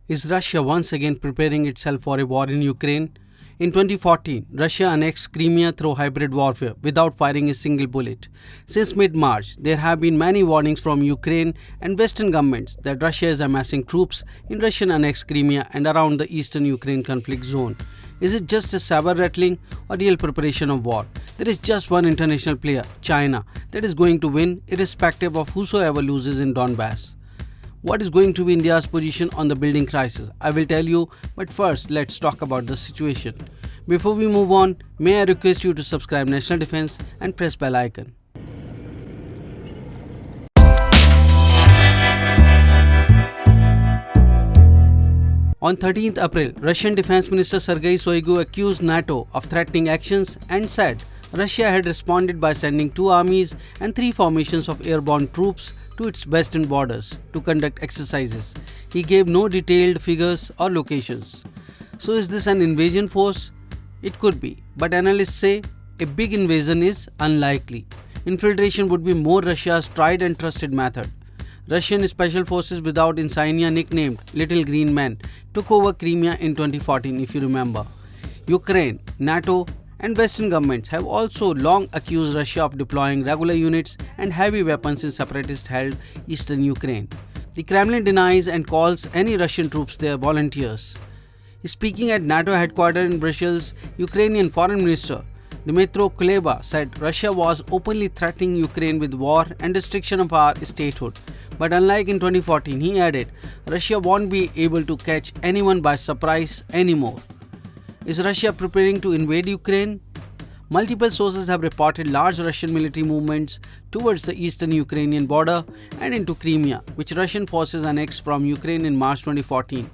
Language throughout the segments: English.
Is Russia once again preparing itself for a war in Ukraine? In 2014, Russia annexed Crimea through hybrid warfare without firing a single bullet. Since mid-March, there have been many warnings from Ukraine and Western governments that Russia is amassing troops in Russian-annexed Crimea and around the eastern Ukraine conflict zone. Is it just a saber rattling or real preparation of war? There is just one international player, China, that is going to win irrespective of whosoever loses in Donbass. What is going to be India's position on the building crisis? I will tell you, but first let's talk about the situation. Before we move on, may I request you to subscribe National Defense and press bell icon. On 13th April, Russian Defense Minister Sergei Shoigu accused NATO of threatening actions and said Russia had responded by sending 2 armies and 3 formations of airborne troops to its western borders to conduct exercises. He gave no detailed figures or locations. So is this an invasion force? It could be, but analysts say a big invasion is unlikely. Infiltration would be more Russia's tried and trusted method. Russian special forces without insignia nicknamed Little Green Men took over Crimea in 2014 if you remember. Ukraine, NATO and Western governments have also long accused Russia of deploying regular units and heavy weapons in separatist-held eastern Ukraine. The Kremlin denies and calls any Russian troops there volunteers. Speaking at NATO headquarters in Brussels, Ukrainian Foreign Minister Dmytro Kuleba said Russia was openly threatening Ukraine with war and restriction of our statehood. But unlike in 2014, he added, Russia won't be able to catch anyone by surprise anymore. Is Russia preparing to invade Ukraine? Multiple sources have reported large Russian military movements towards the eastern Ukrainian border and into Crimea, which Russian forces annexed from Ukraine in March 2014.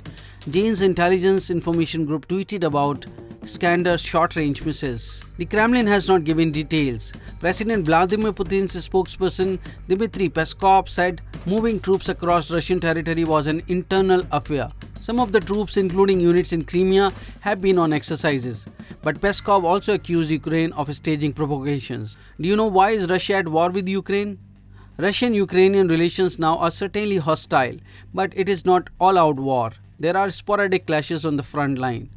Jane's intelligence information group tweeted about Iskander short-range missiles. The Kremlin has not given details. President Vladimir Putin's spokesperson Dmitry Peskov said moving troops across Russian territory was an internal affair. Some of the troops, including units in Crimea, have been on exercises. But Peskov also accused Ukraine of staging provocations. Do you know why is Russia at war with Ukraine? Russian-Ukrainian relations now are certainly hostile, but it is not all-out war. There are sporadic clashes on the front line.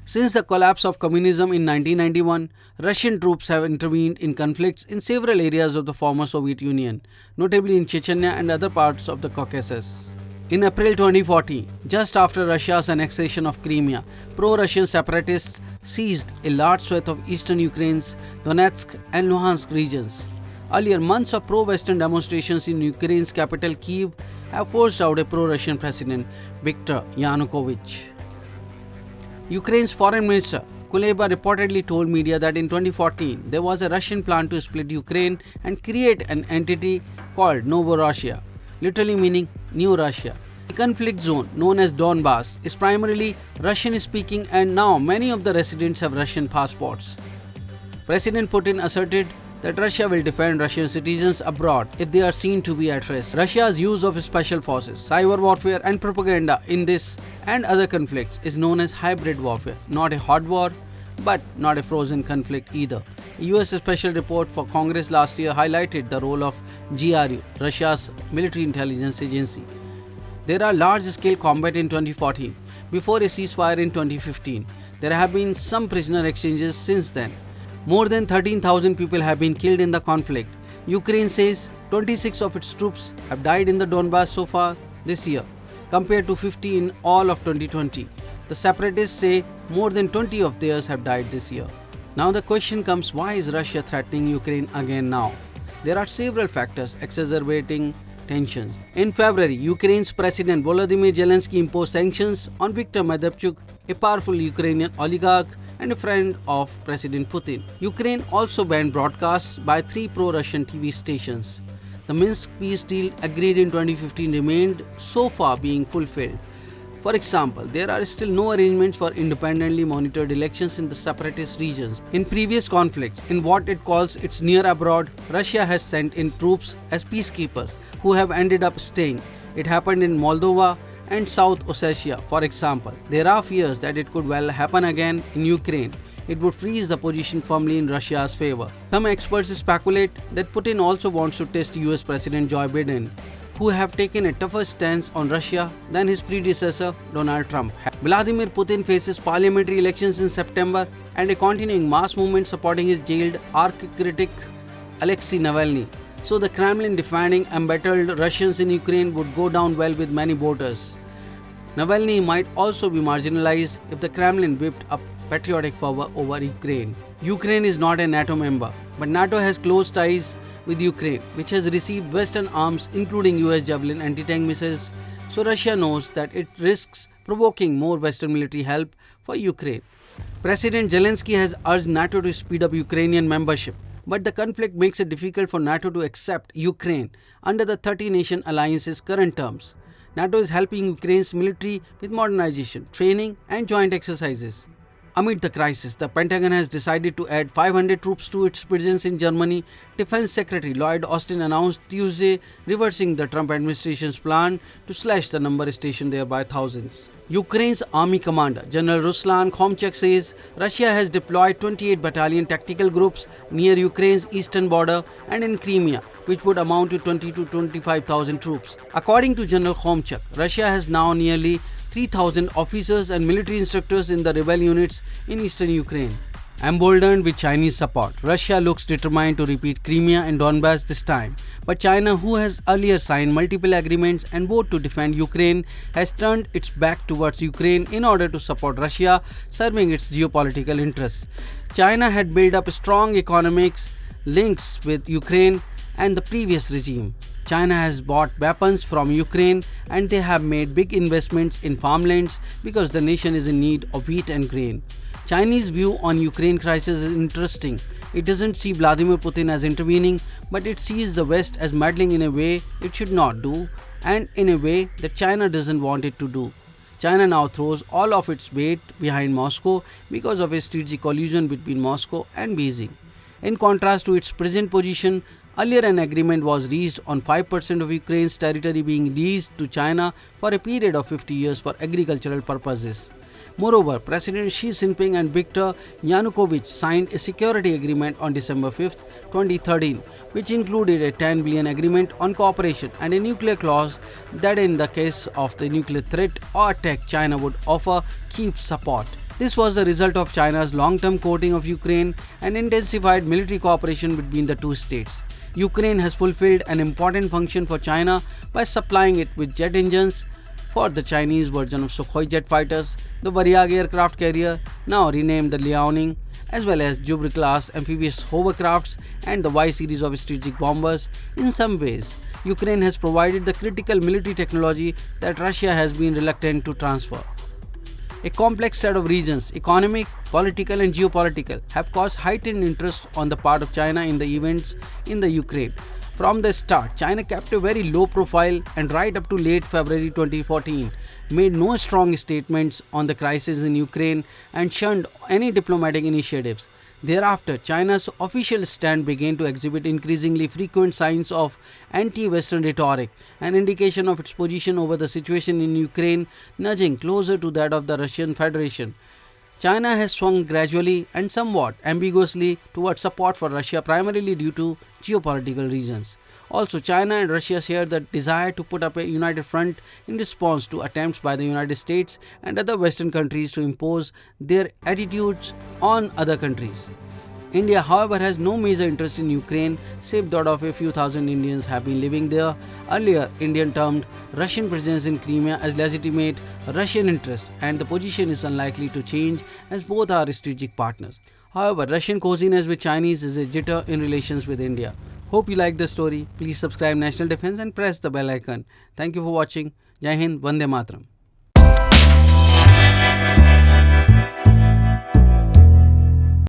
Since the collapse of communism in 1991, Russian troops have intervened in conflicts in several areas of the former Soviet Union, notably in Chechnya and other parts of the Caucasus. In April 2014, just after Russia's annexation of Crimea, pro-Russian separatists seized a large swath of eastern Ukraine's Donetsk and Luhansk regions. Earlier, months of pro-Western demonstrations in Ukraine's capital Kyiv have forced out a pro-Russian president, Viktor Yanukovych. Ukraine's foreign minister Kuleba reportedly told media that in 2014 there was a Russian plan to split Ukraine and create an entity called Novorussia, literally meaning New Russia. The conflict zone, known as Donbass, is primarily Russian-speaking and now many of the residents have Russian passports. President Putin asserted that Russia will defend Russian citizens abroad if they are seen to be at risk. Russia's use of special forces, cyber warfare and propaganda in this and other conflicts is known as hybrid warfare, not a hot war, but not a frozen conflict either. A US special report for Congress last year highlighted the role of GRU, Russia's military intelligence agency. There are large-scale combat in 2014, before a ceasefire in 2015. There have been some prisoner exchanges since then. More than 13,000 people have been killed in the conflict. Ukraine says 26 of its troops have died in the Donbass so far this year, compared to 50 in all of 2020. The separatists say more than 20 of theirs have died this year. Now the question comes, why is Russia threatening Ukraine again now? There are several factors exacerbating tensions. In February, Ukraine's President Volodymyr Zelensky imposed sanctions on Viktor Medvedchuk, a powerful Ukrainian oligarch and a friend of President Putin. Ukraine also banned broadcasts by 3 pro-Russian TV stations. The Minsk peace deal agreed in 2015 remained so far being fulfilled. For example, there are still no arrangements for independently monitored elections in the separatist regions. In previous conflicts, in what it calls its near abroad, Russia has sent in troops as peacekeepers who have ended up staying. It happened in Moldova and South Ossetia, for example. There are fears that it could well happen again in Ukraine. It would freeze the position firmly in Russia's favor. Some experts speculate that Putin also wants to test US President Joe Biden. who have taken a tougher stance on Russia than his predecessor Donald Trump. Vladimir Putin faces parliamentary elections in September and a continuing mass movement supporting his jailed arch-critic Alexei Navalny. So the Kremlin defending embattled Russians in Ukraine would go down well with many voters. Navalny might also be marginalized if the Kremlin whipped up patriotic fervor over Ukraine. Ukraine is not a NATO member, but NATO has close ties with Ukraine, which has received Western arms including US Javelin anti-tank missiles, so Russia knows that it risks provoking more Western military help for Ukraine. President Zelensky has urged NATO to speed up Ukrainian membership, but the conflict makes it difficult for NATO to accept Ukraine under the 30-nation alliance's current terms. NATO is helping Ukraine's military with modernization, training and joint exercises. Amid the crisis, the Pentagon has decided to add 500 troops to its presence in Germany. Defense Secretary Lloyd Austin announced Tuesday, reversing the Trump administration's plan to slash the number stationed there by thousands. Ukraine's army commander, General Ruslan Khomchak, says Russia has deployed 28 battalion tactical groups near Ukraine's eastern border and in Crimea, which would amount to 20 to 25,000 troops. According to General Khomchak, Russia has now nearly 3,000 officers and military instructors in the rebel units in eastern Ukraine. Emboldened with Chinese support, Russia looks determined to repeat Crimea and Donbass this time. But China, who has earlier signed multiple agreements and vowed to defend Ukraine, has turned its back towards Ukraine in order to support Russia, serving its geopolitical interests. China had built up strong economic links with Ukraine and the previous regime. China has bought weapons from Ukraine and they have made big investments in farmlands because the nation is in need of wheat and grain. Chinese view on Ukraine crisis is interesting. It doesn't see Vladimir Putin as intervening, but it sees the West as meddling in a way it should not do and in a way that China doesn't want it to do. China now throws all of its weight behind Moscow because of a strategic collusion between Moscow and Beijing. In contrast to its present position, earlier an agreement was reached on 5% of Ukraine's territory being leased to China for a period of 50 years for agricultural purposes. Moreover, President Xi Jinping and Viktor Yanukovych signed a security agreement on December 5, 2013, which included a $10 billion agreement on cooperation and a nuclear clause that in the case of the nuclear threat or attack, China would offer key support. This was the result of China's long-term courting of Ukraine and intensified military cooperation between the two states. Ukraine has fulfilled an important function for China by supplying it with jet engines for the Chinese version of Sukhoi jet fighters, the Varyag aircraft carrier, now renamed the Liaoning, as well as Zubr-class amphibious hovercrafts and the Y series of strategic bombers. In some ways, Ukraine has provided the critical military technology that Russia has been reluctant to transfer. A complex set of reasons, economic, political and geopolitical, have caused heightened interest on the part of China in the events in the Ukraine. From the start, China kept a very low profile and right up to late February 2014, made no strong statements on the crisis in Ukraine and shunned any diplomatic initiatives. Thereafter, China's official stand began to exhibit increasingly frequent signs of anti-Western rhetoric, an indication of its position over the situation in Ukraine nudging closer to that of the Russian Federation. China has swung gradually and somewhat ambiguously towards support for Russia primarily due to geopolitical reasons. Also, China and Russia share the desire to put up a united front in response to attempts by the United States and other Western countries to impose their attitudes on other countries. India, however, has no major interest in Ukraine, save that of a few thousand Indians have been living there. Earlier, India termed Russian presence in Crimea as legitimate Russian interest, and the position is unlikely to change as both are strategic partners. However, Russian coziness with Chinese is a jitter in relations with India. Hope you like the story. Please subscribe National Defense and press the bell icon. Thank you for watching. Jai Hind, Vande Mataram.